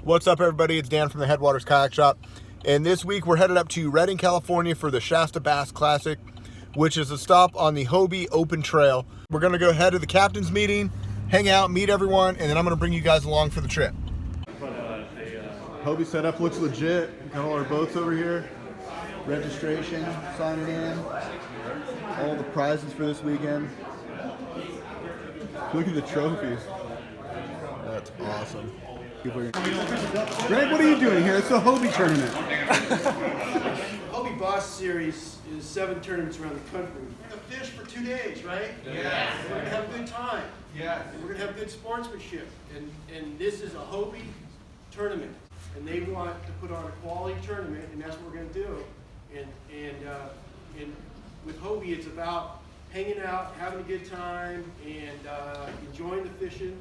What's up, everybody? It's Dan from the Headwaters Kayak Shop. And this week we're headed up to Redding, California for the Shasta Bass Classic, which is a stop on the Hobie Open Trail. We're going to go head to the captain's meeting, hang out, meet everyone, and then I'm going to bring you guys along for the trip. Hobie setup looks legit. Got all our boats over here. Registration, signing in. All the prizes for this weekend. Look at the trophies. That's awesome. Greg, what are you doing here? It's the Hobie tournament. Hobie Boss Series is 7 tournaments around the country. We're going to fish for 2 days, right? Yeah. We're going to have a good time. Yeah. And we're going to have good sportsmanship. And this is a Hobie tournament. And they want to put on a quality tournament, and that's what we're going to do. And with Hobie, it's about hanging out, having a good time, and enjoying the fishing.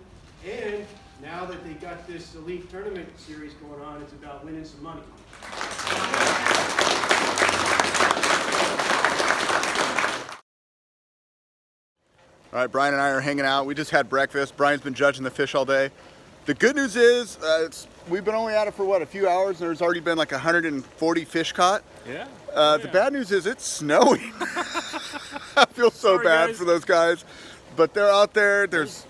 And now that they got this elite tournament series going on, it's about winning some money. All right, Bryan and I are hanging out. We just had breakfast. Bryan's been judging the fish all day. The good news is we've been only at it for, what, a few hours, and there's already been like 140 fish caught. Yeah. The bad news is it's snowing. I feel so bad for those guys. But they're out there. There's,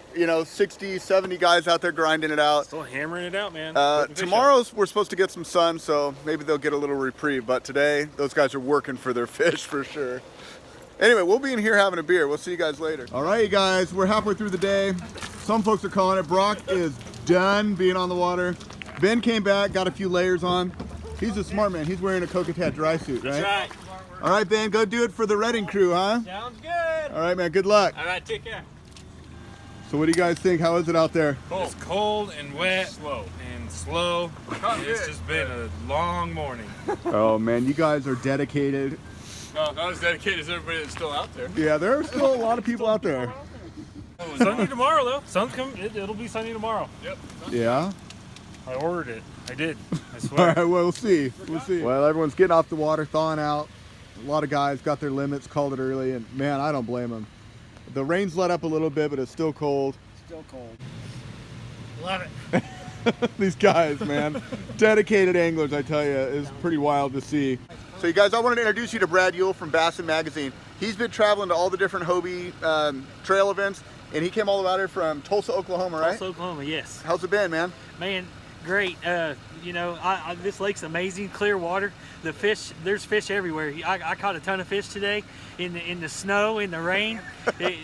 60, 70 guys out there grinding it out. Still hammering it out, man. Tomorrow's we're supposed to get some sun, so maybe they'll get a little reprieve. But today, those guys are working for their fish for sure. Anyway, we'll be in here having a beer. We'll see you guys later. All right, you guys, we're halfway through the day. Some folks are calling it. Brock is done being on the water. Ben came back, got a few layers on. He's a smart man. He's wearing a Coquetat dry suit, right? That's right. All right, Ben, go do it for the Redding crew, huh? Sounds good. All right, man, good luck. All right, take care. So what do you guys think? How is it out there? Cold. It's cold and wet and slow. It's just been a long morning. Oh, man, you guys are dedicated. No, not as dedicated as everybody that's still out there. Yeah, there are still a lot of people out there. Sunny tomorrow, though. Sun's coming. It'll be sunny tomorrow. Yep. Yeah? I ordered it. I did. I All swear. right, well, we'll see. We'll see. Well, everyone's getting off the water, thawing out. A lot of guys got their limits, called it early, and man, I don't blame them. The rain's let up a little bit, but it's still cold. Still cold. Love it. These guys, man. Dedicated anglers, I tell you, is pretty wild to see. So you guys, I wanted to introduce you to Brad Yule from Bassin Magazine. He's been traveling to all the different Hobie trail events, and he came all the way out here from Tulsa, Oklahoma, right? Tulsa, Oklahoma, yes. How's it been, man? Man, great. This lake's amazing, clear water. The fish, there's fish everywhere. I caught a ton of fish today in the snow, in the rain.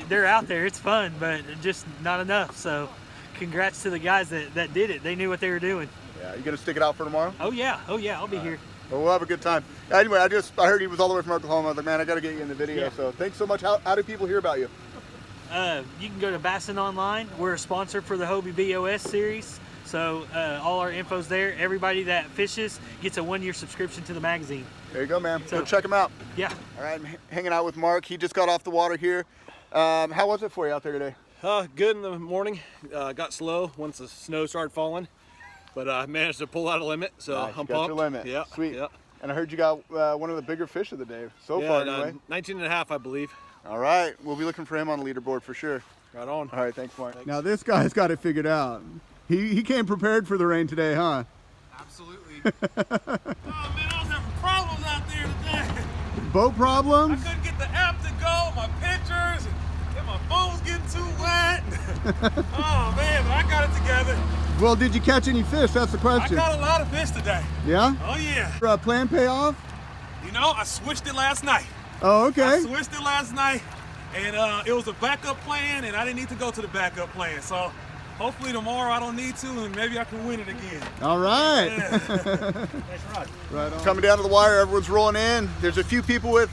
They're out there. It's fun, but just not enough. So congrats to the guys that did it. They knew what they were doing. Yeah, you gonna stick it out for tomorrow? Oh yeah, I'll be here. Well, we'll have a good time. Anyway, I heard he was all the way from Oklahoma. I was like, man, I got to get you in the video. Yeah. So thanks so much. How do people hear about you? You can go to Bassin Online. We're a sponsor for the Hobie BOS series. So all our info's there. Everybody that fishes gets a 1-year subscription to the magazine. There you go, man. So, go check him out. Yeah. All right, I'm hanging out with Mark. He just got off the water here. How was it for you out there today? Good in the morning. Got slow once the snow started falling, but I managed to pull out a limit, so Nice, I'm got pumped. your limit. Yeah, Sweet. Yeah. And I heard you got one of the bigger fish of the day so far, anyway. 19 and a half, I believe. All right, we'll be looking for him on the leaderboard for sure. Right on. All right, thanks, Mark. Now this guy's got it figured out. He came prepared for the rain today, huh? Absolutely. Oh man, I was having problems out there today. Boat problems? I couldn't get the app to go, my pictures, and my phone's getting too wet. Oh man, but I got it together. Well, did you catch any fish? That's the question. I got a lot of fish today. Yeah? Oh yeah. Plan pay off? I switched it last night. Oh, okay. I switched it last night, and it was a backup plan, and I didn't need to go to the backup plan. So hopefully tomorrow I don't need to, and maybe I can win it again. All right. Yeah. That's right. Right on. Coming down to the wire, everyone's rolling in. There's a few people with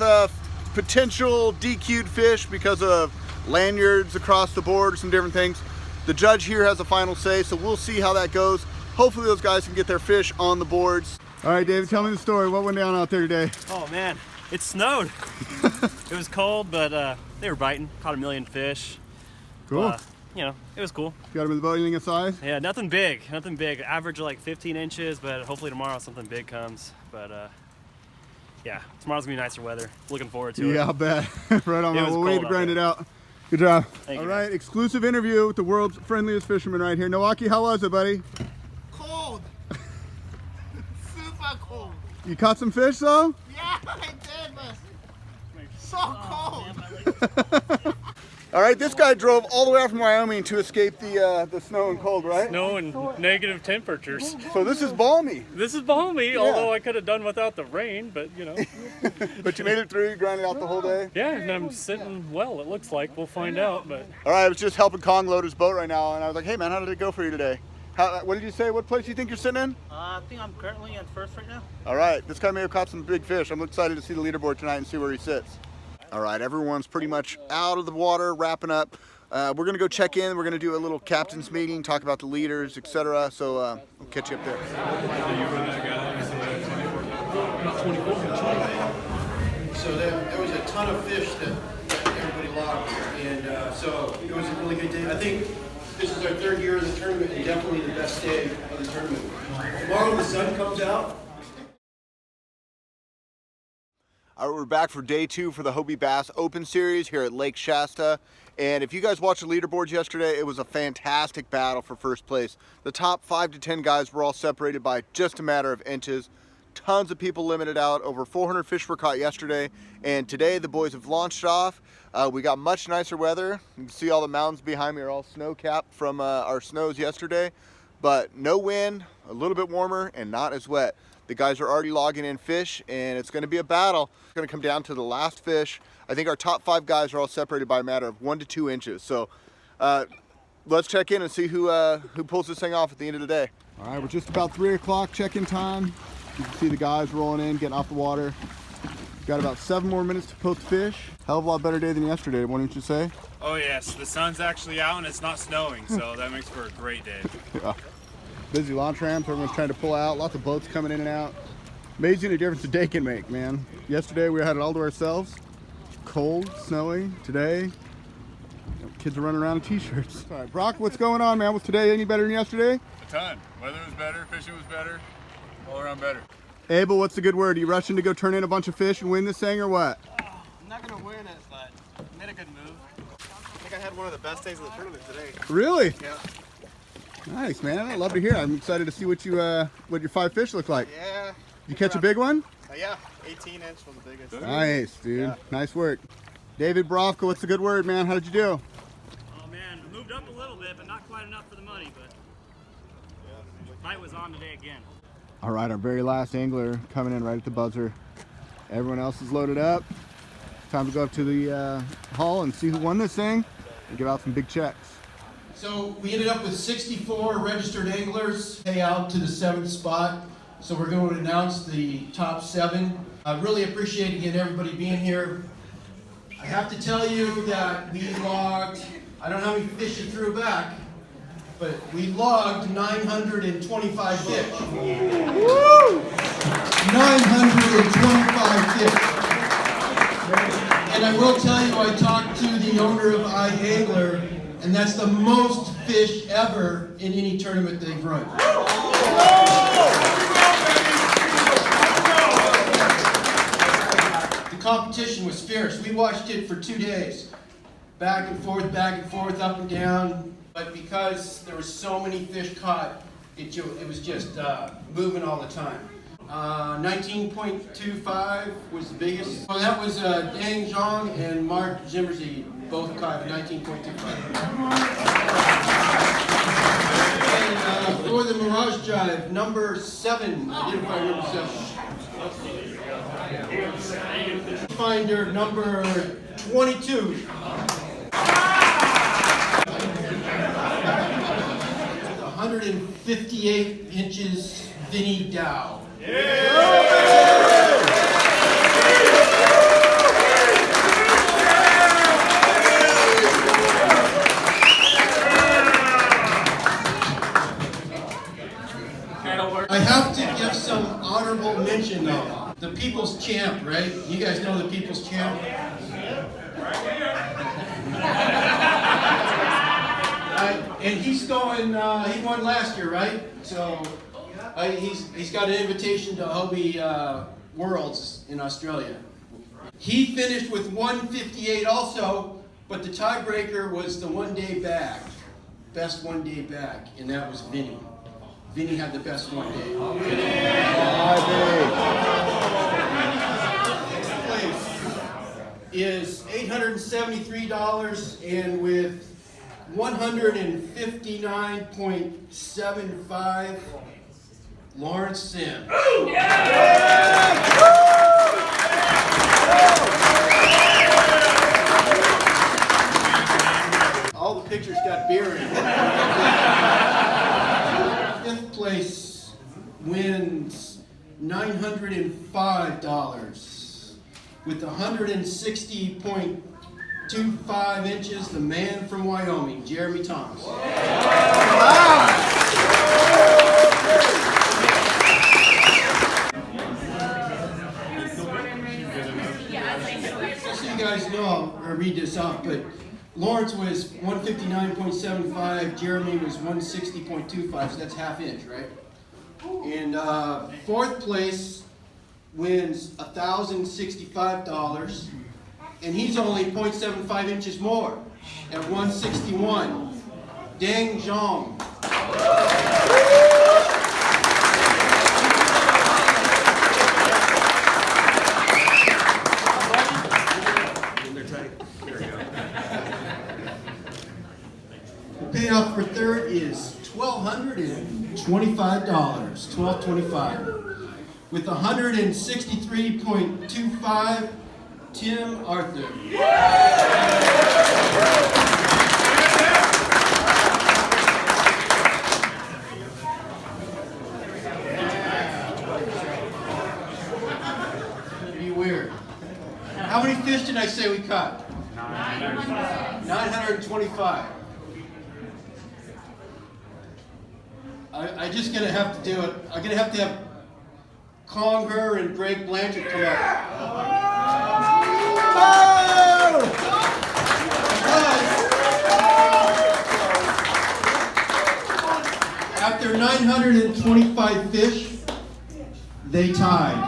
potential DQ'd fish because of lanyards across the board, some different things. The judge here has a final say, so we'll see how that goes. Hopefully those guys can get their fish on the boards. All right, David, tell me the story. What went down out there today? Oh man, it snowed. It was cold, but they were biting. Caught a million fish. Cool. It was cool. Got them in the boat, anything of size? Yeah, nothing big. Average of like 15 inches, but hopefully tomorrow something big comes. But yeah, tomorrow's gonna be nicer weather. Looking forward to it. Yeah, I'll bet. Right on, man. We'll wait to grind it out. Good job. Thank All you, right, guys. exclusive interview with the world's friendliest fisherman right here. Nowaki, how was it, buddy? Cold. super cold. You caught some fish though? Yeah, I did, but so cold. All right, this guy drove all the way out from Wyoming to escape the snow and cold, right? Snow and negative temperatures. So this is balmy. This is balmy, although I could have done without the rain, but you know. But you made it through, you grinded out the whole day? Yeah, and I'm sitting well, it looks like. We'll find out, but. All right, I was just helping Kong load his boat right now, and I was like, hey man, how did it go for you today? What did you say? What place do you think you're sitting in? I think I'm currently at first right now. All right, this guy may have caught some big fish. I'm excited to see the leaderboard tonight and see where he sits. All right, everyone's pretty much out of the water, wrapping up. We're gonna go check in. We're gonna do a little captain's meeting, talk about the leaders, etc. So we'll catch you up there. So there was a ton of fish that everybody logged, and so it was a really good day. I think this is our third year of the tournament, and definitely the best day of the tournament. Tomorrow the sun comes out. All right, we're back for day 2 for the Hobie Bass Open Series here at Lake Shasta. And if you guys watched the leaderboards yesterday, it was a fantastic battle for first place. The top 5 to 10 guys were all separated by just a matter of inches. Tons of people limited out. Over 400 fish were caught yesterday. And today the boys have launched off. We got much nicer weather. You can see all the mountains behind me are all snow-capped from our snows yesterday. But no wind, a little bit warmer, and not as wet. The guys are already logging in fish, and it's going to be a battle. It's going to come down to the last fish. I think our top 5 guys are all separated by a matter of 1 to 2 inches. So let's check in and see who pulls this thing off at the end of the day. All right, we're just about 3 o'clock check-in time. You can see the guys rolling in, getting off the water. Got about 7 more minutes to post fish. Hell of a lot better day than yesterday, wouldn't you say? Oh yes, the sun's actually out and it's not snowing, so that makes for a great day. Yeah. Busy launch ramps, everyone's trying to pull out, lots of boats coming in and out. Amazing the difference a day can make, man. Yesterday we had it all to ourselves. Cold, snowy. Today, kids are running around in t-shirts. All right, Brock, what's going on, man? Was today any better than yesterday? A ton. Weather was better, fishing was better, all around better. Abel, what's the good word? Are you rushing to go turn in a bunch of fish and win this thing or what? I'm not gonna win it, but I made a good move. I think I had one of the best days of the tournament today. Really? Yeah. Nice, man. I love to hear. I'm excited to see what your 5 fish look like. Yeah. You catch a big one? Yeah, 18-inch was the biggest. Nice, dude. Yeah. Nice work. David Brovka, what's the good word, man? How did you do? Oh man, I moved up a little bit, but not quite enough for the money. But fight was on today again. All right, our very last angler coming in right at the buzzer. Everyone else is loaded up. Time to go up to the hall and see who won this thing and give out some big checks. So we ended up with 64 registered anglers pay out to the 7th spot. So we're going to announce the top 7. I really appreciate again everybody being here. I have to tell you that we logged, I don't know how many fish you threw back, but we logged 925 fish. Woo! 925 fish. And I will tell you, I talked to the owner of iAngler, and that's the most fish ever in any tournament they've run. The competition was fierce. We watched it for 2 days. Back and forth, up and down. But because there were so many fish caught, it was just moving all the time. 19.25 was the biggest. So that was Dang Zhang and Mark Zimmersy, both caught 19.25. And for the Mirage Drive, number 7, identifier number 7. Finder number 22. 158 inches, Vinny Dow. I have to give some honorable mention though. The People's Champ, right? You guys know the People's Champ? And he's going, he won last year, right? So he's got an invitation to Hobie Worlds in Australia. He finished with 158 also, but the tiebreaker was the 1 day bag. Best 1 day bag, and that was Vinny. Vinny had the best 1 day. Is $873, and with 159.75, Lawrence Sim. All the pictures got beer in it. Fifth place wins $905 with 160.25 inches. The man from Wyoming, Jeremy Thomas. Just so you guys know, I'll read this off, but Lawrence was 159.75, Jeremy was 160.25, so that's half inch, right? And fourth place wins $1,065, and he's only 0.75 inches more at 161. Deng Zhong. The payoff for third is $1,225, $1,225. With 163.25, Tim Arthur. Be weird. How many fish did I say we caught? 925. I'm just gonna have to do it. I'm gonna have to have Conger and Greg Blanchards come up. After 925 fish, they tied.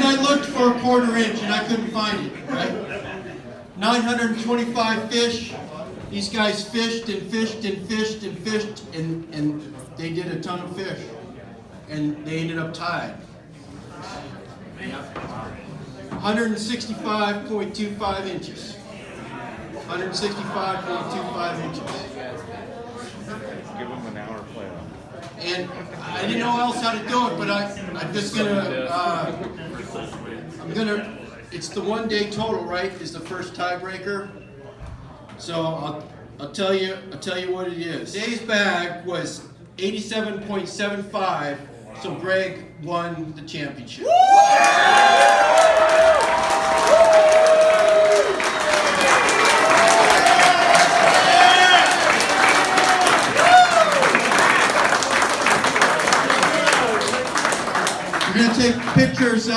I looked for a quarter inch and I couldn't find it, right? 925 fish. These guys fished and fished and fished and fished, and they did a ton of fish, and they ended up tied. 165.25 inches. 165.25 inches. Give them an hour play. And I didn't know else how to do it, but I'm just gonna, it's the 1 day total, right? Is the first tiebreaker. So I'll tell you what it is. Today's bag was 87.75, so Greg won the championship. We're gonna take pictures.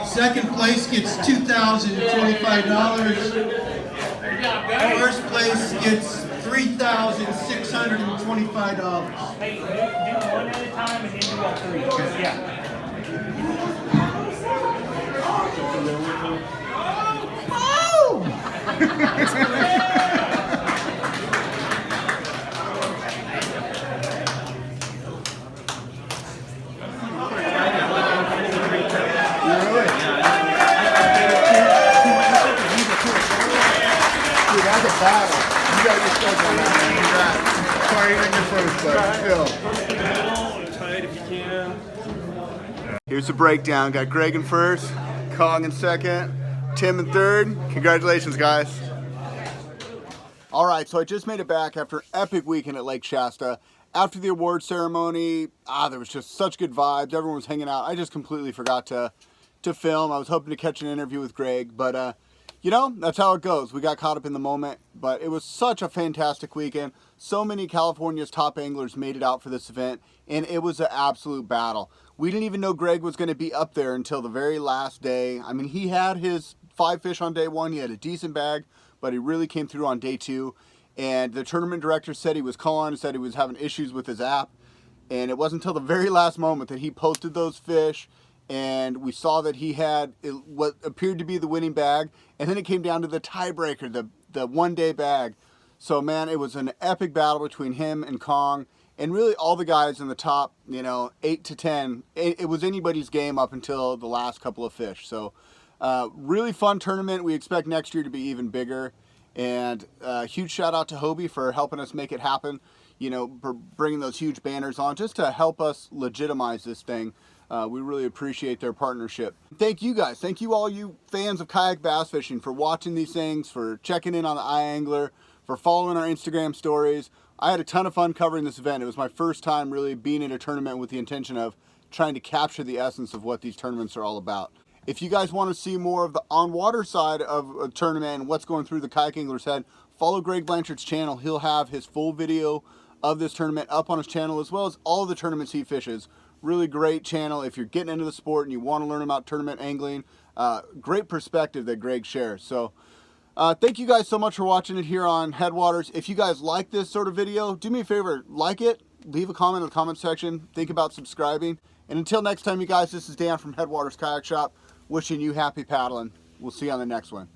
Second place gets $2,025. First place gets $3,625. Hey, do one at a time and then do all three. Yeah. That's a battle. You got your stuff on that. Congrats. Sorry you didn't get first, but still. Tight if you can. Here's the breakdown. Got Greg in first, Kong in second, Tim in third. Congratulations, guys. All right, so I just made it back after an epic weekend at Lake Shasta. After the award ceremony, there was just such good vibes. Everyone was hanging out. I just completely forgot to film. I was hoping to catch an interview with Greg, but you know, that's how it goes. We got caught up in the moment, but it was such a fantastic weekend. So many California's top anglers made it out for this event, and it was an absolute battle. We didn't even know Greg was going to be up there until the very last day. I mean, he had his 5 fish on day 1. He had a decent bag, but he really came through on day 2. And the tournament director said he was calling and said he was having issues with his app. And it wasn't until the very last moment that he posted those fish, and we saw that he had what appeared to be the winning bag, and then it came down to the tiebreaker, the 1 day bag. So man, it was an epic battle between him and Kong, and really all the guys in the top, 8 to 10. It was anybody's game up until the last couple of fish. So really fun tournament. We expect next year to be even bigger. And huge shout out to Hobie for helping us make it happen. For bringing those huge banners on just to help us legitimize this thing. We really appreciate their partnership. Thank you guys. Thank you all you fans of kayak bass fishing for watching these things, for checking in on the iAngler, for following our Instagram stories. I had a ton of fun covering this event. It was my first time really being in a tournament with the intention of trying to capture the essence of what these tournaments are all about. If you guys want to see more of the on-water side of a tournament and what's going through the kayak angler's head, follow Greg Blanchards Channel. He'll have his full video of this tournament up on his channel, as well as all the tournaments he fishes. Really great channel if you're getting into the sport and you want to learn about tournament angling. Great perspective that Greg shares. So thank you guys so much for watching it here on Headwaters. If you guys like this sort of video, do me a favor, like it, leave a comment in the comment section, think about subscribing. And until next time, you guys, this is Dan from Headwaters Kayak Shop, wishing you happy paddling. We'll see you on the next one.